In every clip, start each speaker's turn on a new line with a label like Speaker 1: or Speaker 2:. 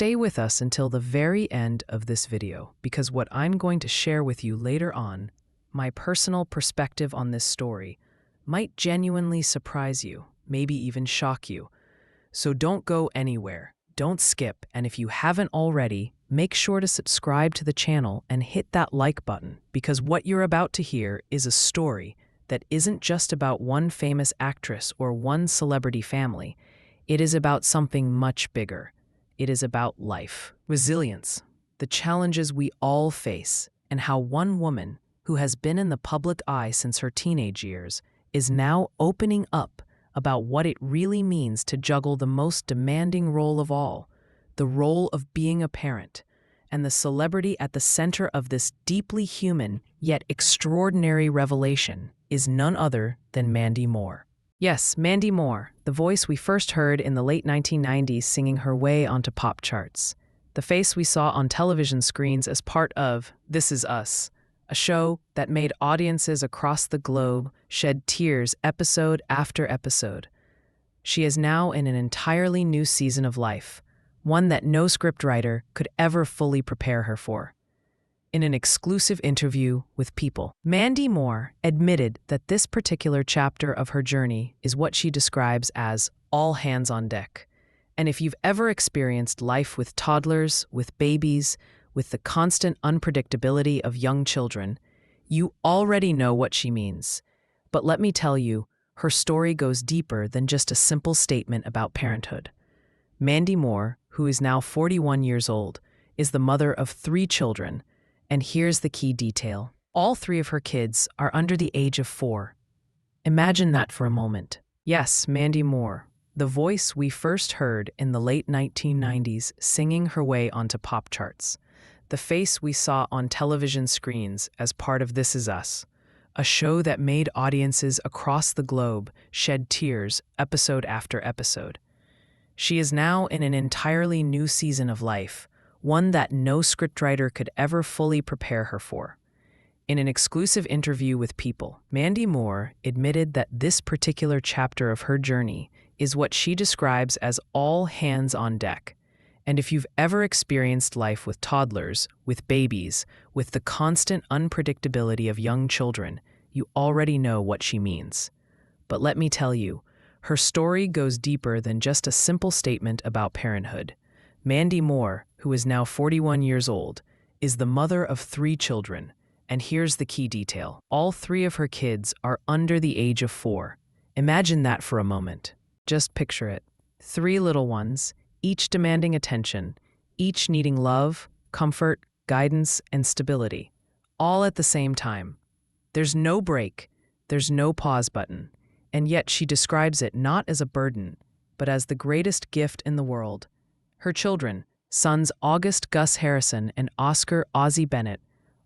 Speaker 1: stay with us until the very end of this video, because what I'm going to share with you later on, my personal perspective on this story, might genuinely surprise you, maybe even shock you. So don't go anywhere, don't skip, and if you haven't already, make sure to subscribe to the channel and hit that like button, because what you're about to hear is a story that isn't just about one famous actress or one celebrity family. It is about something much bigger. It is about life, resilience, the challenges we all face, and how one woman who has been in the public eye since her teenage years is now opening up about what it really means to juggle the most demanding role of all, the role of being a parent. And the celebrity at the center of this deeply human yet extraordinary revelation is none other than Mandy Moore. Yes, Mandy Moore, the voice we first heard in the late 1990s singing her way onto pop charts. The face we saw on television screens as part of This Is Us, a show that made audiences across the globe shed tears episode after episode. She is now in an entirely new season of life, one that no scriptwriter could ever fully prepare her for. In an exclusive interview with People, Mandy Moore admitted that this particular chapter of her journey is what she describes as all hands on deck. And if you've ever experienced life with toddlers, with babies, with the constant unpredictability of young children, you already know what she means. But let me tell you, her story goes deeper than just a simple statement about parenthood. Mandy Moore, who is now 41 years old, is the mother of 3 children. And here's the key detail. All 3 of her kids are under the age of 4. Imagine that for a moment. Yes, Mandy Moore, the voice we first heard in the late 1990s singing her way onto pop charts. The face we saw on television screens as part of This Is Us, a show that made audiences across the globe shed tears episode after episode. She is now in an entirely new season of life, one that no scriptwriter could ever fully prepare her for. In an exclusive interview with People, Mandy Moore admitted that this particular chapter of her journey is what she describes as all hands on deck. And if you've ever experienced life with toddlers, with babies, with the constant unpredictability of young children, you already know what she means. But let me tell you, her story goes deeper than just a simple statement about parenthood. Mandy Moore, who is now 41 years old, is the mother of 3 children. And here's the key detail. All 3 of her kids are under the age of 4. Imagine that for a moment. Just picture it. 3 little ones, each demanding attention, each needing love, comfort, guidance, and stability, all at the same time. There's no break, there's no pause button, and yet she describes it not as a burden, but as the greatest gift in the world. Her children, sons August Gus Harrison and Oscar Ozzie Bennett,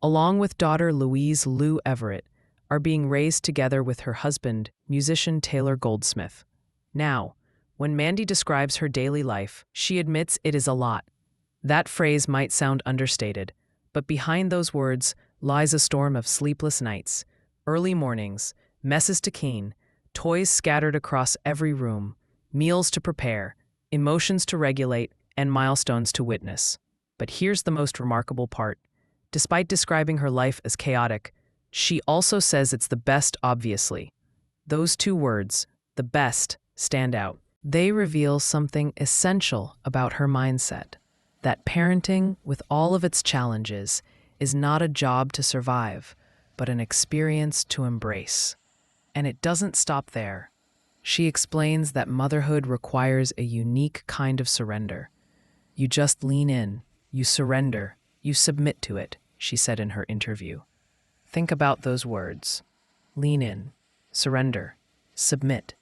Speaker 1: along with daughter Louise Lou Everett, are being raised together with her husband, musician Taylor Goldsmith. Now, when Mandy describes her daily life, she admits it is a lot. That phrase might sound understated, but behind those words lies a storm of sleepless nights, early mornings, messes to clean, toys scattered across every room, meals to prepare, emotions to regulate, and milestones to witness. But here's the most remarkable part. Despite describing her life as chaotic, she also says it's the best, obviously. Those 2 words, the best, stand out. They reveal something essential about her mindset, that parenting, with all of its challenges, is not a job to survive, but an experience to embrace. And it doesn't stop there. She explains that motherhood requires a unique kind of surrender. You just lean in, you surrender, you submit to it, she said in her interview. Think about those words. Lean in, surrender, submit.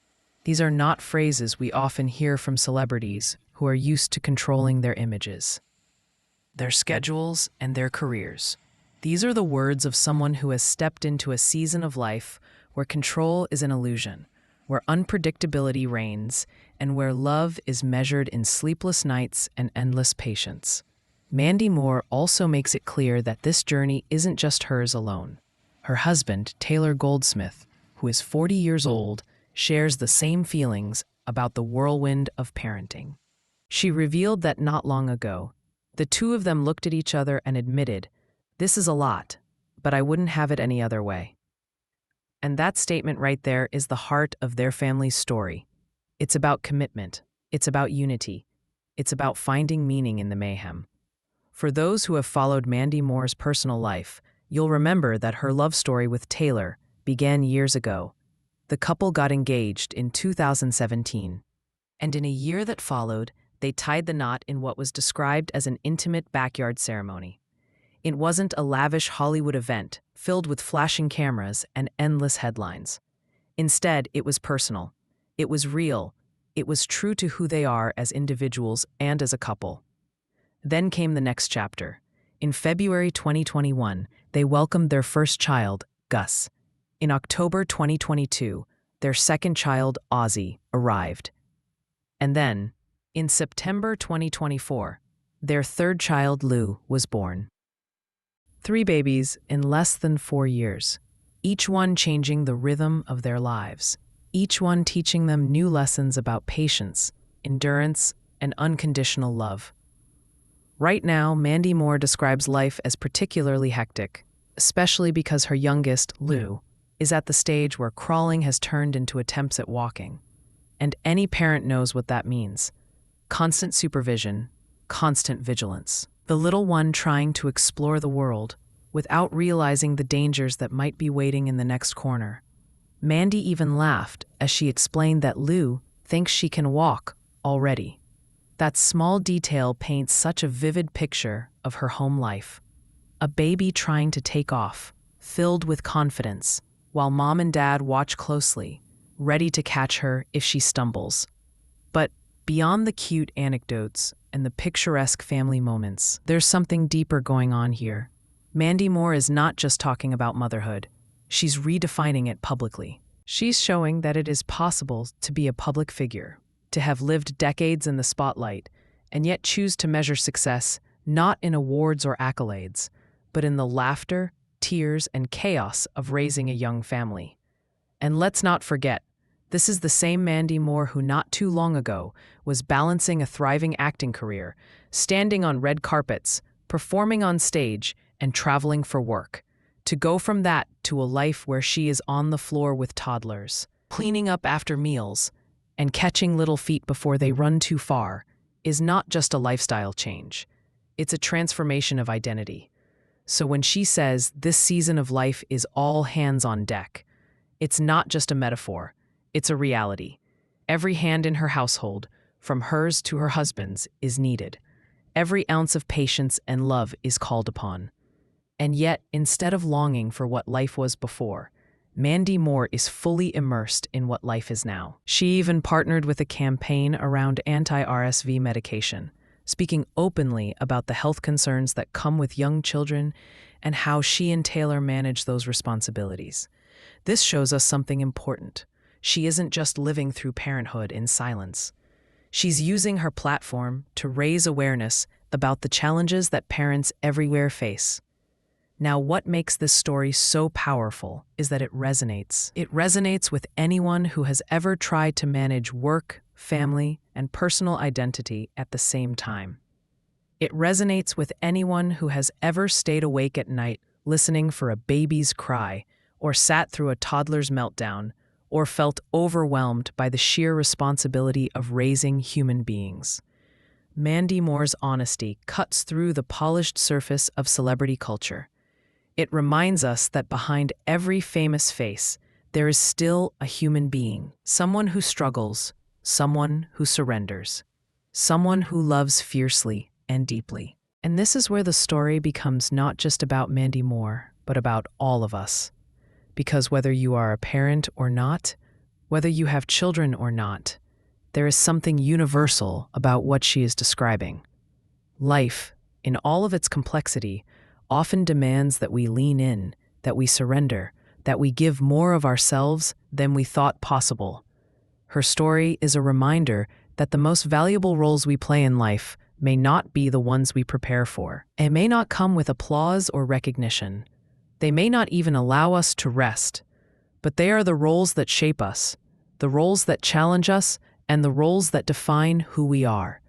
Speaker 1: These are not phrases we often hear from celebrities who are used to controlling their images, their schedules, and their careers. These are the words of someone who has stepped into a season of life where control is an illusion, where unpredictability reigns, and where love is measured in sleepless nights and endless patience. Mandy Moore also makes it clear that this journey isn't just hers alone. Her husband, Taylor Goldsmith, who is 40 years old, shares the same feelings about the whirlwind of parenting. She revealed that not long ago, the two of them looked at each other and admitted, "This is a lot, but I wouldn't have it any other way." And that statement right there is the heart of their family's story. It's about commitment. It's about unity. It's about finding meaning in the mayhem. For those who have followed Mandy Moore's personal life, you'll remember that her love story with Taylor began years ago. The couple got engaged in 2017. And in a year that followed, they tied the knot in what was described as an intimate backyard ceremony. It wasn't a lavish Hollywood event filled with flashing cameras and endless headlines. Instead, it was personal. It was real. It was true to who they are as individuals and as a couple. Then came the next chapter. In February 2021, they welcomed their first child, Gus. In October 2022, their second child, Ozzy, arrived. And then, in September 2024, their third child, Lou, was born. 3 babies in less than 4 years, each one changing the rhythm of their lives, each one teaching them new lessons about patience, endurance, and unconditional love. Right now, Mandy Moore describes life as particularly hectic, especially because her youngest, Lou, is at the stage where crawling has turned into attempts at walking. And any parent knows what that means. Constant supervision, constant vigilance. The little one trying to explore the world without realizing the dangers that might be waiting in the next corner. Mandy even laughed as she explained that Lou thinks she can walk already. That small detail paints such a vivid picture of her home life. A baby trying to take off, filled with confidence, while mom and dad watch closely, ready to catch her if she stumbles. But beyond the cute anecdotes and the picturesque family moments, there's something deeper going on here. Mandy Moore is not just talking about motherhood. She's redefining it publicly. She's showing that it is possible to be a public figure, to have lived decades in the spotlight, and yet choose to measure success not in awards or accolades, but in the laughter, tears, and chaos of raising a young family. And let's not forget, this is the same Mandy Moore who not too long ago was balancing a thriving acting career, standing on red carpets, performing on stage, and traveling for work. To go from that to a life where she is on the floor with toddlers, cleaning up after meals, and catching little feet before they run too far is not just a lifestyle change. It's a transformation of identity. So when she says this season of life is all hands on deck, it's not just a metaphor, it's a reality. Every hand in her household, from hers to her husband's, is needed. Every ounce of patience and love is called upon. And yet, instead of longing for what life was before, Mandy Moore is fully immersed in what life is now. She even partnered with a campaign around anti-RSV medication, speaking openly about the health concerns that come with young children and how she and Taylor manage those responsibilities. This shows us something important. She isn't just living through parenthood in silence. She's using her platform to raise awareness about the challenges that parents everywhere face. Now, what makes this story so powerful is that it resonates. It resonates with anyone who has ever tried to manage work, family, and personal identity at the same time. It resonates with anyone who has ever stayed awake at night listening for a baby's cry, or sat through a toddler's meltdown, or felt overwhelmed by the sheer responsibility of raising human beings. Mandy Moore's honesty cuts through the polished surface of celebrity culture. It reminds us that behind every famous face, there is still a human being, someone who struggles, someone who surrenders, someone who loves fiercely and deeply. And this is where the story becomes not just about Mandy Moore, but about all of us. Because whether you are a parent or not, whether you have children or not, there is something universal about what she is describing. Life, in all of its complexity, often demands that we lean in, that we surrender, that we give more of ourselves than we thought possible. Her story is a reminder that the most valuable roles we play in life may not be the ones we prepare for, and may not come with applause or recognition. They may not even allow us to rest, but they are the roles that shape us, the roles that challenge us, and the roles that define who we are.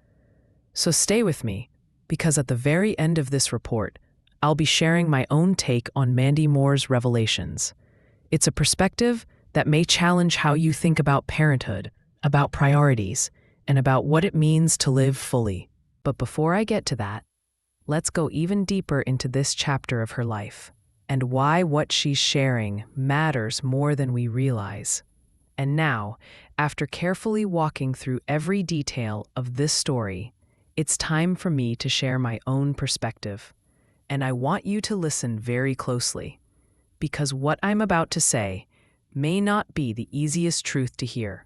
Speaker 1: So stay with me, because at the very end of this report, I'll be sharing my own take on Mandy Moore's revelations. It's a perspective that may challenge how you think about parenthood, about priorities, and about what it means to live fully. But before I get to that, let's go even deeper into this chapter of her life and why what she's sharing matters more than we realize. And now, after carefully walking through every detail of this story, it's time for me to share my own perspective. And I want you to listen very closely, because what I'm about to say may not be the easiest truth to hear.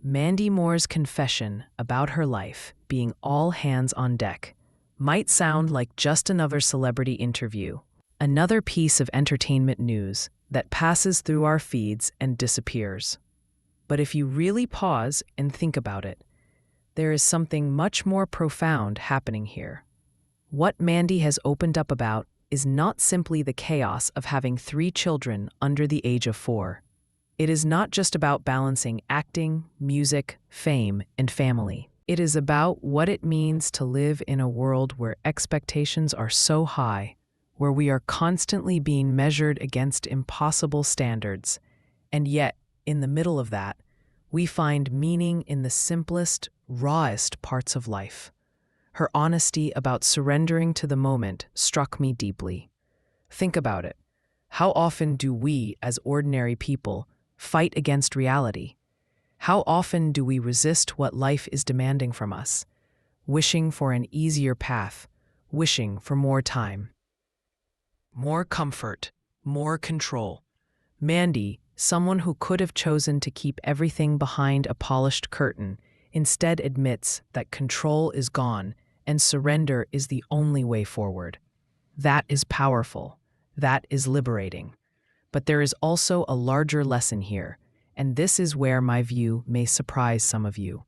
Speaker 1: Mandy Moore's confession about her life being all hands on deck might sound like just another celebrity interview, another piece of entertainment news that passes through our feeds and disappears. But if you really pause and think about it, there is something much more profound happening here. What Mandy has opened up about is not simply the chaos of having 3 children under the age of 4. It is not just about balancing acting, music, fame, and family. It is about what it means to live in a world where expectations are so high, where we are constantly being measured against impossible standards, and yet, in the middle of that, we find meaning in the simplest, rawest parts of life. Her honesty about surrendering to the moment struck me deeply. Think about it. How often do we, as ordinary people, fight against reality? How often do we resist what life is demanding from us, wishing for an easier path, wishing for more time, more comfort, more control? Mandy, someone who could have chosen to keep everything behind a polished curtain, instead admits that control is gone and surrender is the only way forward. That is powerful. That is liberating. But there is also a larger lesson here, and this is where my view may surprise some of you.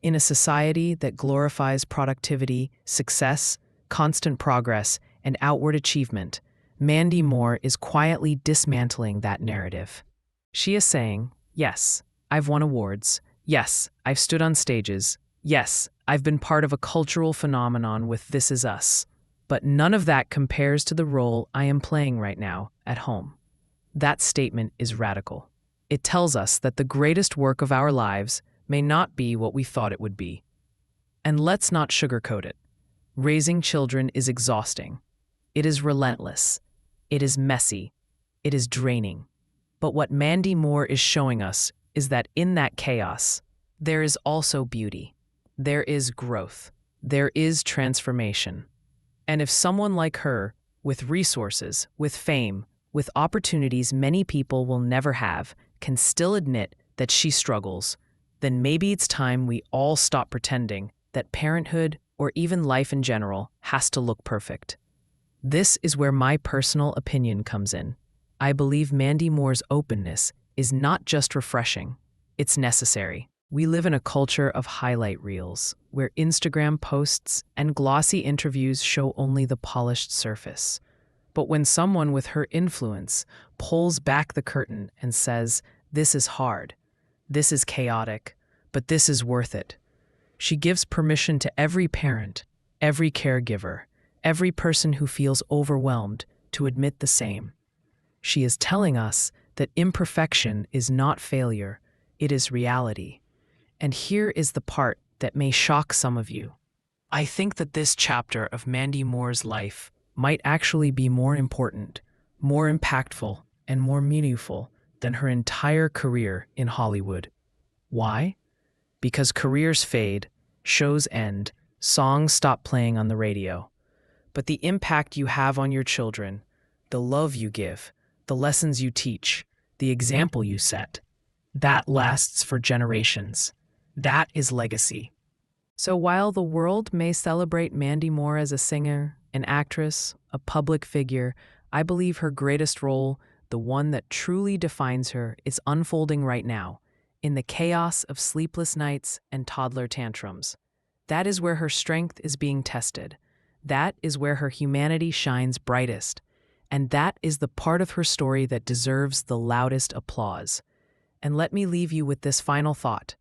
Speaker 1: In a society that glorifies productivity, success, constant progress, and outward achievement, Mandy Moore is quietly dismantling that narrative. She is saying, yes, I've won awards. Yes, I've stood on stages. Yes, I've been part of a cultural phenomenon with This Is Us. But none of that compares to the role I am playing right now at home. That statement is radical. It tells us that the greatest work of our lives may not be what we thought it would be. And let's not sugarcoat it. Raising children is exhausting. It is relentless. It is messy. It is draining. But what Mandy Moore is showing us is that in that chaos, there is also beauty. There is growth. There is transformation. And if someone like her, with resources, with fame, with opportunities many people will never have, can still admit that she struggles, then maybe it's time we all stop pretending that parenthood, or even life in general, has to look perfect. This is where my personal opinion comes in. I believe Mandy Moore's openness is not just refreshing, it's necessary. We live in a culture of highlight reels, where Instagram posts and glossy interviews show only the polished surface. But when someone with her influence pulls back the curtain and says, "This is hard, this is chaotic, but this is worth it," she gives permission to every parent, every caregiver, every person who feels overwhelmed to admit the same. She is telling us that imperfection is not failure, it is reality. And here is the part that may shock some of you. I think that this chapter of Mandy Moore's life might actually be more important, more impactful, and more meaningful than her entire career in Hollywood. Why? Because careers fade, shows end, songs stop playing on the radio. But the impact you have on your children, the love you give, the lessons you teach, the example you set, that lasts for generations. That is legacy. So while the world may celebrate Mandy Moore as a singer, an actress, a public figure, I believe her greatest role, the one that truly defines her, is unfolding right now, in the chaos of sleepless nights and toddler tantrums. That is where her strength is being tested. That is where her humanity shines brightest. And that is the part of her story that deserves the loudest applause. And let me leave you with this final thought.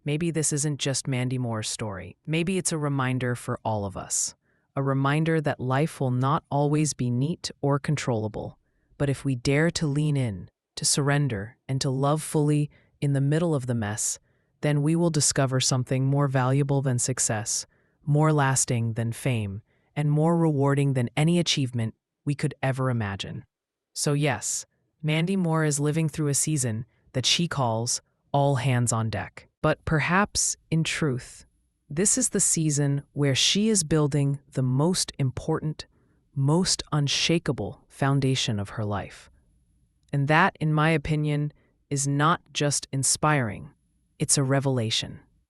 Speaker 1: Maybe this isn't just Mandy Moore's story. Maybe it's a reminder for all of us. A reminder that life will not always be neat or controllable. But if we dare to lean in, to surrender, and to love fully in the middle of the mess, then we will discover something more valuable than success, more lasting than fame, and more rewarding than any achievement we could ever imagine. So yes, Mandy Moore is living through a season that she calls all hands on deck. But perhaps, in truth, this is the season where she is building the most important, most unshakable foundation of her life. And that, in my opinion, is not just inspiring, it's a revelation.